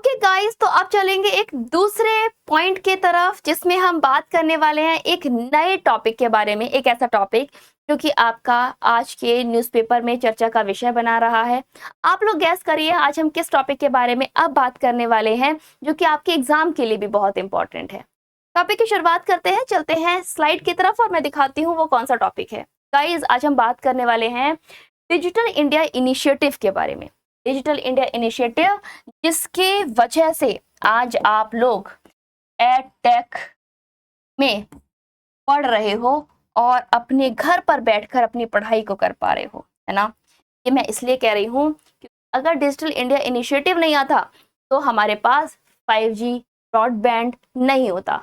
Okay guys, तो अब चलेंगे एक दूसरे पॉइंट के तरफ जिसमें हम बात करने वाले हैं एक नए टॉपिक के बारे में। एक ऐसा टॉपिक जो कि आपका आज के न्यूज़पेपर में चर्चा का विषय बना रहा है। आप लोग गैस करिए आज हम किस टॉपिक के बारे में अब बात करने वाले हैं जो कि आपके एग्जाम के लिए भी बहुत इंपॉर्टेंट है। टॉपिक की शुरुआत करते हैं, चलते हैं स्लाइड की तरफ और मैं दिखाती हूँ वो कौन सा टॉपिक है। गाइस, आज हम बात करने वाले हैं डिजिटल इंडिया इनिशिएटिव के बारे में। डिजिटल इंडिया इनिशिएटिव जिसके वजह से आज आप लोग एड टेक में पढ़ रहे हो और अपने घर पर बैठकर अपनी पढ़ाई को कर पा रहे हो, है ना। ये मैं इसलिए कह रही हूँ कि अगर डिजिटल इंडिया इनिशिएटिव नहीं आता तो हमारे पास 5G ब्रॉडबैंड नहीं होता,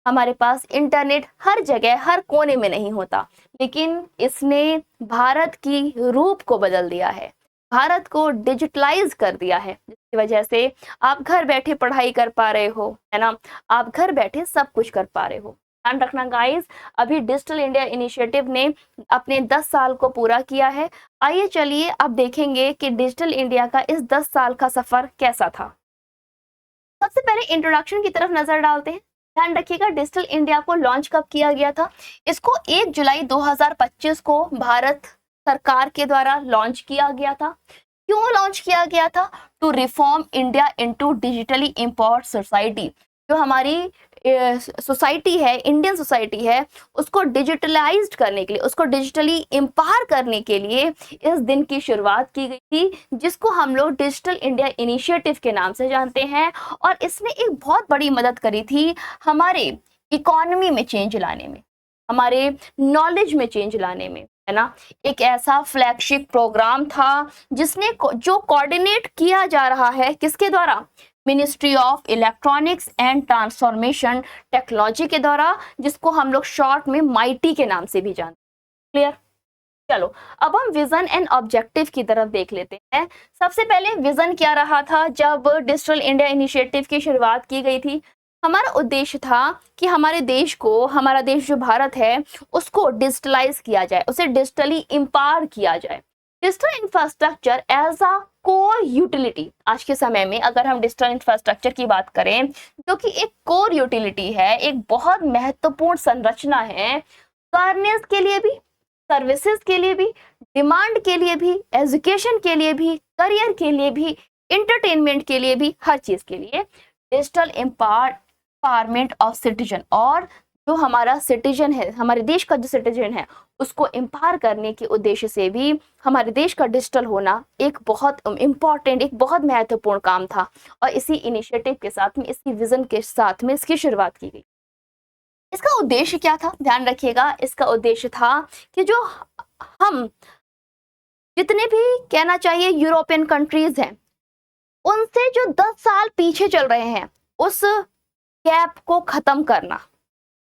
हमारे पास इंटरनेट हर जगह हर कोने में नहीं होता। लेकिन इसने भारत की रूप को बदल दिया है, भारत को डिजिटलाइज कर दिया है, जिसकी वजह से आप घर बैठे पढ़ाई कर पा रहे हो, है ना। आप घर बैठे सब कुछ कर पा रहे हो। ध्यान रखना गाइस, अभी डिजिटल इंडिया इनिशिएटिव ने अपने 10 साल को पूरा किया है। आइए चलिए अब देखेंगे कि डिजिटल इंडिया का इस 10 साल का सफर कैसा था। सबसे पहले इंट्रोडक्शन की तरफ नजर डालते हैं। ध्यान रखिएगा, डिजिटल इंडिया को लॉन्च कब किया गया था। इसको 1 जुलाई 2025 को भारत सरकार के द्वारा लॉन्च किया गया था। क्यों लॉन्च किया गया था? To reform India into digitally empowered society. जो हमारी सोसाइटी है, इंडियन सोसाइटी है, उसको डिजिटलाइज्ड करने के लिए, उसको डिजिटली एम्पावर करने के लिए इस दिन की शुरुआत की गई थी, जिसको हम लोग डिजिटल इंडिया इनिशिएटिव के नाम से जानते हैं। और इसने एक बहुत बड़ी मदद करी थी हमारे इकोनॉमी में चेंज लाने में, हमारे नॉलेज में चेंज लाने में, है ना। एक ऐसा फ्लैगशिप प्रोग्राम था जिसने जो कोऑर्डिनेट किया जा रहा है किसके द्वारा? Ministry of electronics and transformation technology के द्वारा, जिसको हम लोग शॉर्ट में माइटी के नाम से भी जानते हैं। क्लियर? चलो अब हम विजन एंड ऑब्जेक्टिव की तरफ देख लेते हैं। सबसे पहले विजन क्या रहा था जब डिजिटल इंडिया इनिशिएटिव की शुरुआत की गई थी? हमारा उद्देश्य था कि हमारे देश को, हमारा देश जो भारत है, उसको डिजिटलाइज किया जाए, उसे डिजिटली एम्पावर किया जाए। Digital infrastructure as a core utility. आज के समय में अगर हम डिजिटल इंफ्रास्ट्रक्चर की बात करें जो कि एक कोर यूटिलिटी है, एक बहुत महत्वपूर्ण संरचना है, गवर्नेंस के लिए भी, सर्विसेज के लिए भी, डिमांड के लिए भी, एजुकेशन के लिए भी, करियर के लिए भी, एंटरटेनमेंट के लिए भी, हर चीज के लिए डिजिटल एम्पावरमेंट ऑफ सिटीजन। और जो हमारा सिटीजन है, हमारे देश का जो सिटीजन है, उसको एम्पावर करने के उद्देश्य से भी हमारे देश का डिजिटल होना एक बहुत इम्पॉर्टेंट, एक बहुत महत्वपूर्ण काम था। और इसी इनिशिएटिव के साथ में, इसकी विजन के साथ में इसकी शुरुआत की गई। इसका उद्देश्य क्या था? ध्यान रखिएगा, इसका उद्देश्य था कि जो हम जितने भी कहना चाहिए यूरोपियन कंट्रीज हैं, उनसे जो 10 साल पीछे चल रहे हैं, उस गैप को खत्म करना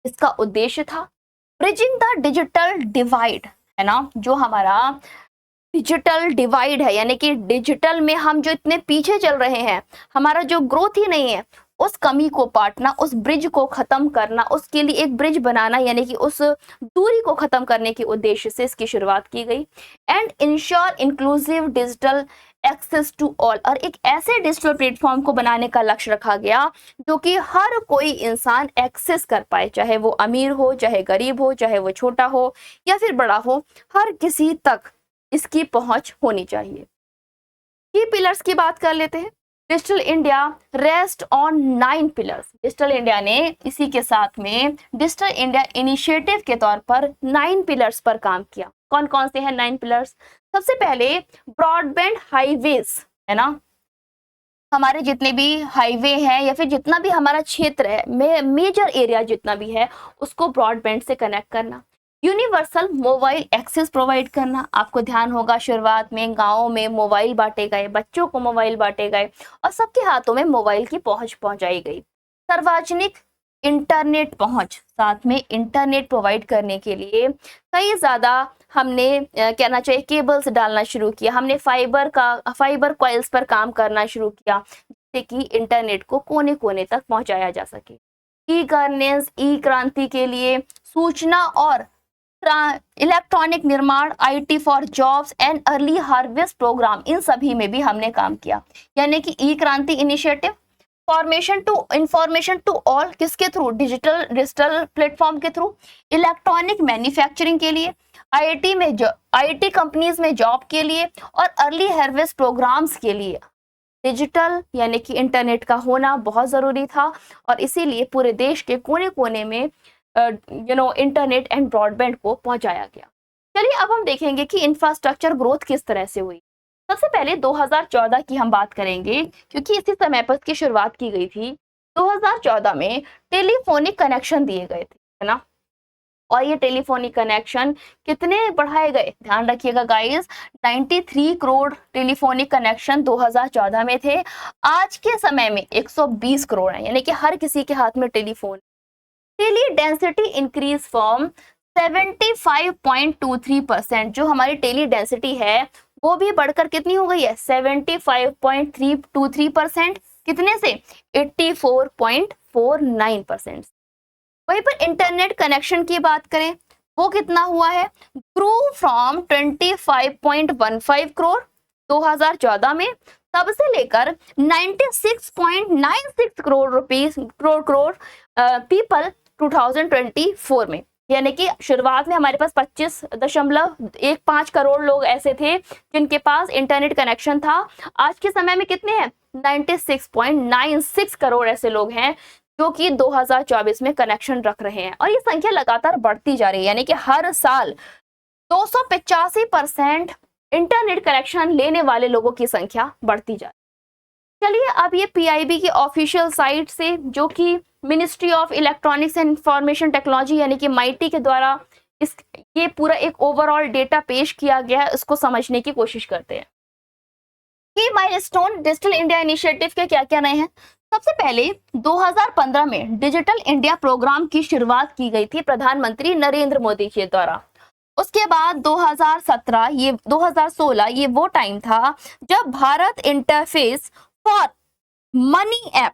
इसका उद्देश्य था। ब्रिजिंग द डिजिटल डिवाइड, है ना। जो हमारा डिजिटल डिवाइड है, यानी कि डिजिटल में हम जो इतने पीछे चल रहे हैं, हमारा जो ग्रोथ ही नहीं है, उस कमी को पाटना, उस ब्रिज को खत्म करना, उसके लिए एक ब्रिज बनाना, यानी कि उस दूरी को खत्म करने के उद्देश्य से इसकी शुरुआत की गई। And ensure inclusive digital access to all. और एक ऐसे डिजिटल प्लेटफॉर्म को बनाने का लक्ष्य रखा गया जो कि हर कोई इंसान एक्सेस कर पाए, चाहे वो अमीर हो, चाहे गरीब हो, चाहे वो छोटा हो या फिर बड़ा हो, हर किसी तक इसकी पहुंच होनी चाहिए। की पिलर्स की बात कर लेते हैं। Digital India rest on 9 pillars. Digital India ने इसी के साथ में डिजिटल इंडिया इनिशिएटिव के तौर पर 9 पिलर्स पर काम किया। कौन कौन से हैं 9 पिलर्स? सबसे पहले ब्रॉडबैंड हाईवेज, है ना। हमारे जितने भी हाईवे हैं या फिर जितना भी हमारा क्षेत्र है, मेजर एरिया जितना भी है, उसको ब्रॉडबैंड से कनेक्ट करना। यूनिवर्सल मोबाइल एक्सेस प्रोवाइड करना। आपको ध्यान होगा शुरुआत में गाँव में मोबाइल बांटे गए, बच्चों को मोबाइल बांटे गए और सबके हाथों में मोबाइल की पहुंच पहुंचाई गई। सार्वजनिक इंटरनेट पहुंच, साथ में इंटरनेट प्रोवाइड करने के लिए कई ज़्यादा हमने कहना चाहिए केबल्स डालना शुरू किया। हमने फाइबर कॉइल्स पर काम करना शुरू किया, जिससे कि इंटरनेट को कोने कोने तक पहुंचाया जा सके। ई गवर्नेंस, ई क्रांति के लिए सूचना और इलेक्ट्रॉनिक निर्माण, IT for jobs and early harvest programme, इन सभी में भी हमने काम किया। यानी कि ई क्रांति इनिशिएटिव इंफॉर्मेशन टू ऑल, किसके थ्रू, डिजिटल प्लेटफॉर्म के थ्रू, इलेक्ट्रॉनिक मैन्युफैक्चरिंग के लिए, आईटी कंपनीज में जॉब के लिए, और अर्ली हार्वेस्ट प्रोग्राम्स के लिए डिजिटल यानी कि इंटरनेट का होना बहुत जरूरी था। और इसीलिए पूरे देश के कोने कोने में इंटरनेट एंड ब्रॉडबैंड को पहुंचाया गया। चलिए अब हम देखेंगे कि इंफ्रास्ट्रक्चर ग्रोथ किस तरह से हुई। सबसे पहले 2014 की हम बात करेंगे, क्योंकि इसी समय पर इसकी शुरुआत की गई थी। 2014 में टेलीफोनिक कनेक्शन दिए गए थे, है ना। और ये टेलीफोनिक कनेक्शन कितने बढ़ाए गए, ध्यान रखिएगा गाइस, 93 करोड़ टेलीफोनिक कनेक्शन 2014 में थे। आज के समय में 120 करोड़ है, यानी कि हर किसी के हाथ में telephone. Teledensity increase from 75.23%, जो हमारी टेली डेंसिटी है वो भी बढ़कर कितनी हो गई है, 75.323%, कितने से, 84.49%। वहीं पर इंटरनेट कनेक्शन की बात करें, वो कितना हुआ है, ग्रो फ्रॉम 25.15 करोड़ 2014 में, तब से लेकर 96.96 करोड़ पीपल 2024 में। यानी कि शुरुआत में हमारे पास 25.15 करोड़ लोग ऐसे थे जिनके पास इंटरनेट कनेक्शन था। आज के समय में कितने हैं, 96.96 करोड़ ऐसे लोग हैं जो कि 2024 में कनेक्शन रख रहे हैं। और ये संख्या लगातार बढ़ती जा रही है, यानी कि हर साल 285% इंटरनेट कनेक्शन लेने वाले लोगों की संख्या बढ़ती जा रही है। चलिए अब ये पीआईबी की ऑफिशियल साइट से, जो कि ministry of electronics and information technology यानी कि माइटी के द्वारा ये पूरा एक ओवरऑल डेटा पेश किया गया है, उसको समझने की कोशिश करते हैं कि माइलस्टोन डिजिटल इंडिया इनिशिएटिव के क्या क्या नए हैं। सबसे पहले 2015 में डिजिटल इंडिया प्रोग्राम की शुरुआत की गई थी प्रधानमंत्री नरेंद्र मोदी के द्वारा। उसके बाद 2016 ये वो टाइम था जब Bharat interface for money app,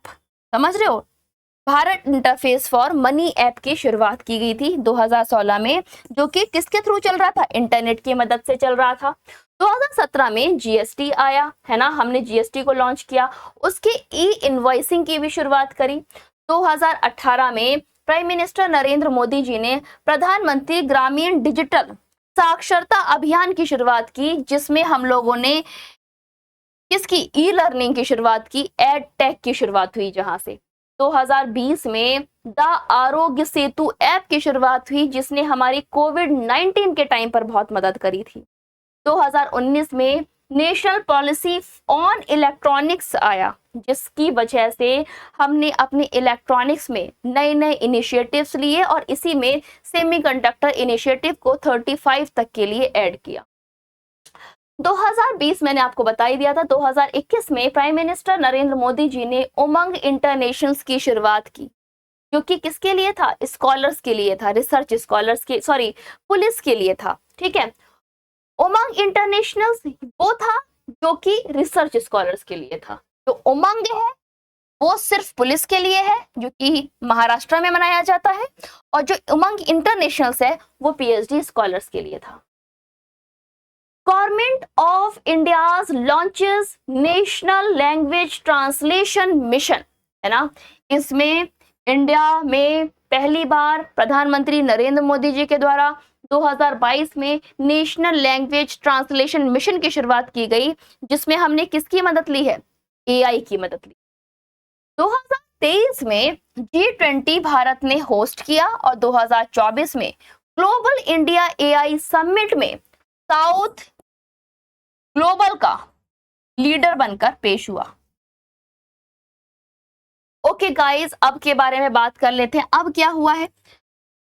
समझ रहे हो, Bharat interface for money app की शुरुआत की गई थी 2016 में, जो कि किसके थ्रू चल रहा था, इंटरनेट की मदद से चल रहा था। 2017 में जीएसटी आया, है ना, हमने जीएसटी को लॉन्च किया, उसकी ई इनवॉइसिंग की भी शुरुआत करी। 2018 में प्राइम मिनिस्टर नरेंद्र मोदी जी ने प्रधानमंत्री ग्रामीण डिजिटल साक्षरता अभियान की शुरुआत की, जिसमें हम लोगों ने किसकी, ई लर्निंग की शुरुआत की, एड टेक की शुरुआत हुई, जहां से 2020 में द आरोग्य सेतु ऐप की शुरुआत हुई, जिसने हमारी कोविड-19 के टाइम पर बहुत मदद करी थी। 2019 में नेशनल पॉलिसी ऑन इलेक्ट्रॉनिक्स आया, जिसकी वजह से हमने अपने इलेक्ट्रॉनिक्स में नए नए इनिशिएटिव्स लिए और इसी में सेमीकंडक्टर इनिशिएटिव को 35 तक के लिए ऐड किया। 2020 मैंने आपको बता ही दिया था। 2021 में प्राइम मिनिस्टर नरेंद्र मोदी जी ने उमंग इंटरनेशनल की शुरुआत की, जो कि किसके लिए था, स्कॉलर्स के लिए था, रिसर्च स्कॉलर्स के, सॉरी, पुलिस के लिए था, ठीक है। उमंग इंटरनेशनल वो था जो कि रिसर्च स्कॉलर्स के लिए था। जो उमंग है वो सिर्फ पुलिस के लिए है, जो कि महाराष्ट्र में मनाया जाता है, और जो उमंग इंटरनेशनल है वो पीएचडी स्कॉलर्स के लिए था। Government of India's launches national language translation mission, है ना। इसमें इंडिया में पहली बार प्रधानमंत्री नरेंद्र मोदी जी के द्वारा 2022 में नेशनल लैंग्वेज ट्रांसलेशन मिशन की शुरुआत की गई, जिसमें हमने किसकी मदद ली है, एआई की मदद ली। 2023 में G20 भारत ने होस्ट किया और 2024 में ग्लोबल इंडिया एआई समिट में साउथ ग्लोबल का लीडर बनकर पेश हुआ। ओके गाइस, अब के बारे में बात कर लेते हैं। अब क्या हुआ है,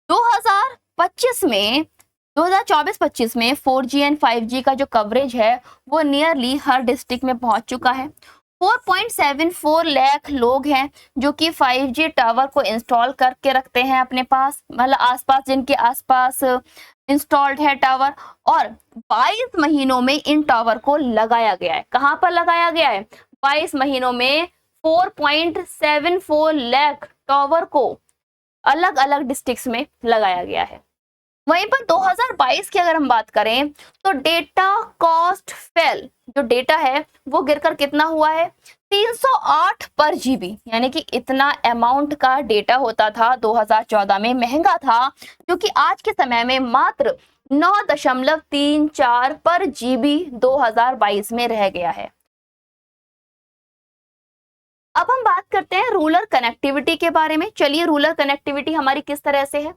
2024-25 में 4G एंड 5G का जो कवरेज है वो नियरली हर डिस्ट्रिक्ट में पहुंच चुका है। 4.74 लाख लोग हैं जो कि 5G टावर को इंस्टॉल करके रखते हैं अपने पास, मतलब आसपास, जिनके आसपास इंस्टॉल्ड है टावर। और 22 महीनों में इन टावर को लगाया गया है। कहां पर लगाया गया है, 22 महीनों में 4.74 लाख टावर को अलग अलग डिस्ट्रिक्ट्स में लगाया गया है। वहीं पर 2022 की अगर हम बात करें तो डेटा कॉस्ट फेल, जो डेटा है वो गिरकर कितना हुआ है, 308 पर जीबी, यानी कि इतना अमाउंट का डेटा होता था 2014 में, महंगा था, जो कि आज के समय में मात्र 9.34 पर जीबी 2022 में रह गया है। अब हम बात करते हैं रूरल कनेक्टिविटी के बारे में। चलिए, रूरल कनेक्टिविटी हमारी किस तरह से है।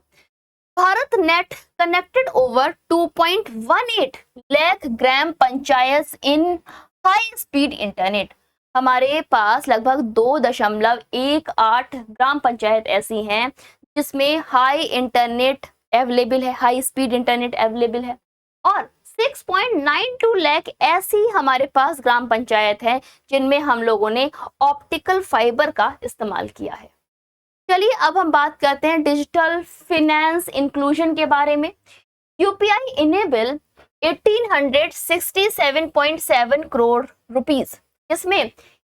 Bharat net connected over 2.18 lakh ग्राम पंचायत इन हाई स्पीड इंटरनेट। हमारे पास लगभग 2.18 ग्राम पंचायत ऐसी हैं जिसमें हाई इंटरनेट अवेलेबल है, हाई स्पीड इंटरनेट अवेलेबल है, और 6.92 लाख ऐसी हमारे पास ग्राम पंचायत है जिनमें हम लोगों ने ऑप्टिकल फाइबर का इस्तेमाल किया है। चलिए, अब हम बात करते हैं डिजिटल फिनेंस इंक्लूजन के बारे में। यूपीआई इनेबल 1867.7 करोड़ रुपीस, इसमें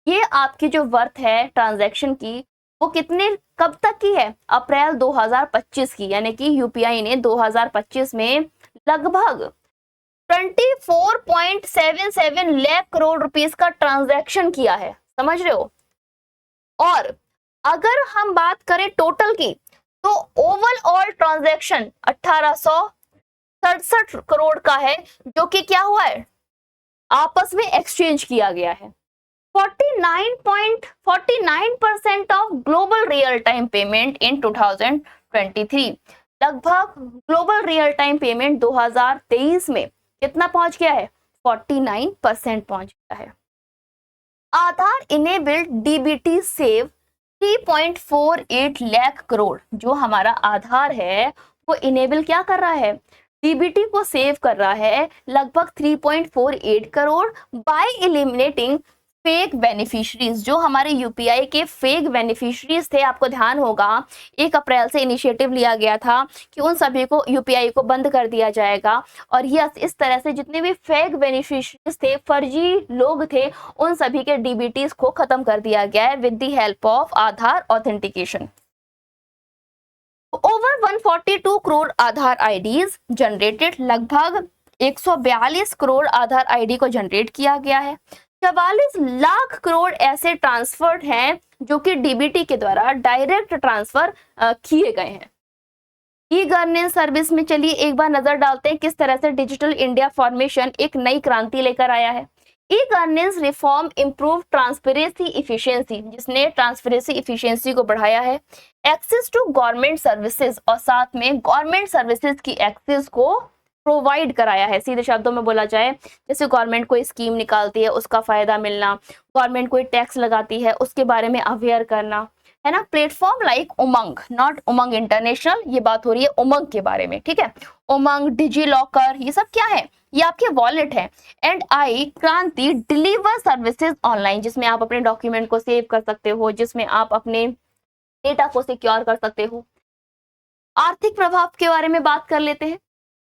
ये आपकी जो वर्थ है ट्रांजैक्शन की, वो कितने कब तक की है, अप्रैल 2025 की, यानी कि यूपीआई ने 2025 में लगभग 24.77 लाख करोड़ रुपीस का ट्रांजैक्शन किया है, समझ रहे हो। और अगर हम बात करें टोटल की, तो ओवरऑल ट्रांजैक्शन 1867 करोड़ का है, जो कि क्या हुआ है, आपस में एक्सचेंज किया गया है। 49% of global real time payment in 2023, लगभग ग्लोबल रियल टाइम पेमेंट 2023 में कितना पहुंच गया है, 49% पहुंच गया है। Aadhaar enabled DBT save 3.48 lakh crore, जो हमारा आधार है वो इनेबल क्या कर रहा है, डीबीटी को सेव कर रहा है लगभग 3.48 crore bye eliminating fake beneficiaries. जो हमारे यूपीआई के फेक बेनिफिशरीज थे, आपको ध्यान होगा 1 अप्रैल से इनिशिएटिव लिया गया था कि उन सभी को यूपीआई को बंद कर दिया जाएगा, और यस, इस तरह से जितने भी फेक बेनिफिशरीज थे, फर्जी लोग थे, उन सभी के डीबीटीज को खत्म कर दिया गया है with the help of Aadhaar authentication. Over 142 crore Aadhaar IDs generated, लगभग 142 करोड़ आधार आईडी को जनरेट किया गया है। 44 लाख करोड़ ऐसे ट्रांसफर्ड हैं जो कि डीबीटी के द्वारा डायरेक्ट ट्रांसफर किए गए हैं। ई गवर्नेंस सर्विस में चलिए एक बार नजर डालते हैं किस तरह से डिजिटल इंडिया फॉर्मेशन एक नई क्रांति लेकर आया है। E governance reform improve transparency efficiency, जिसने ट्रांसपेरेंसी इफिशियंसी को बढ़ाया है। एक्सेस टू गवर्नमेंट सर्विसेज, और साथ में गवर्नमेंट सर्विसेज की एक्सेस को प्रोवाइड कराया है। सीधे शब्दों में बोला जाए, जैसे गवर्नमेंट कोई स्कीम निकालती है उसका फायदा मिलना, गवर्नमेंट कोई टैक्स लगाती है उसके बारे में अवेयर करना, है ना। Platform like Umang, not Umang international, ये बात हो रही है उमंग के बारे में, ठीक है। उमंग, डिजी लॉकर, ये सब क्या है, ये आपके वॉलेट है। एंड आई क्रांति डिलीवर सर्विसेज ऑनलाइन, जिसमें आप अपने डॉक्यूमेंट को सेव कर सकते हो, जिसमें आप अपने डेटा को सिक्योर कर सकते हो। आर्थिक प्रभाव के बारे में बात कर लेते हैं।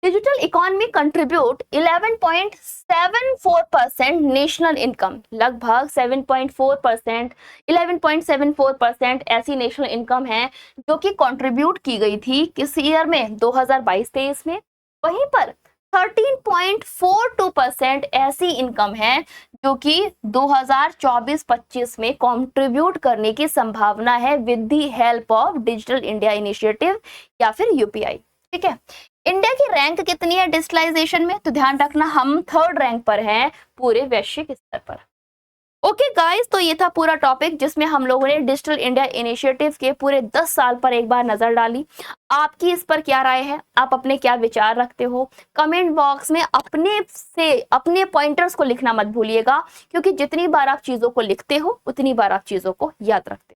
Digital economy contribute 11.74% national income, लगभग 7.4%, 11.74% ऐसी नेशनल इनकम है जो कि कंट्रीब्यूट की गई थी किस ईयर में, 2022-23 में। वहीं पर 13.42% ऐसी इनकम है जो कि 2024-25 में कंट्रीब्यूट करने की संभावना है with the help of digital India initiative या फिर यूपीआई, ठीक है। इंडिया की रैंक कितनी है डिजिटलाइजेशन में, तो ध्यान रखना हम 3rd रैंक पर हैं पूरे वैश्विक स्तर पर। ओके गाइस, तो ये था पूरा टॉपिक जिसमें हम लोगों ने डिजिटल इंडिया इनिशिएटिव के पूरे 10 साल पर एक बार नजर डाली। आपकी इस पर क्या राय है, आप अपने क्या विचार रखते हो, कमेंट बॉक्स में अपने पॉइंटर्स को लिखना मत भूलिएगा, क्योंकि जितनी बार आप चीजों को लिखते हो उतनी बार आप चीजों को याद रखते हो।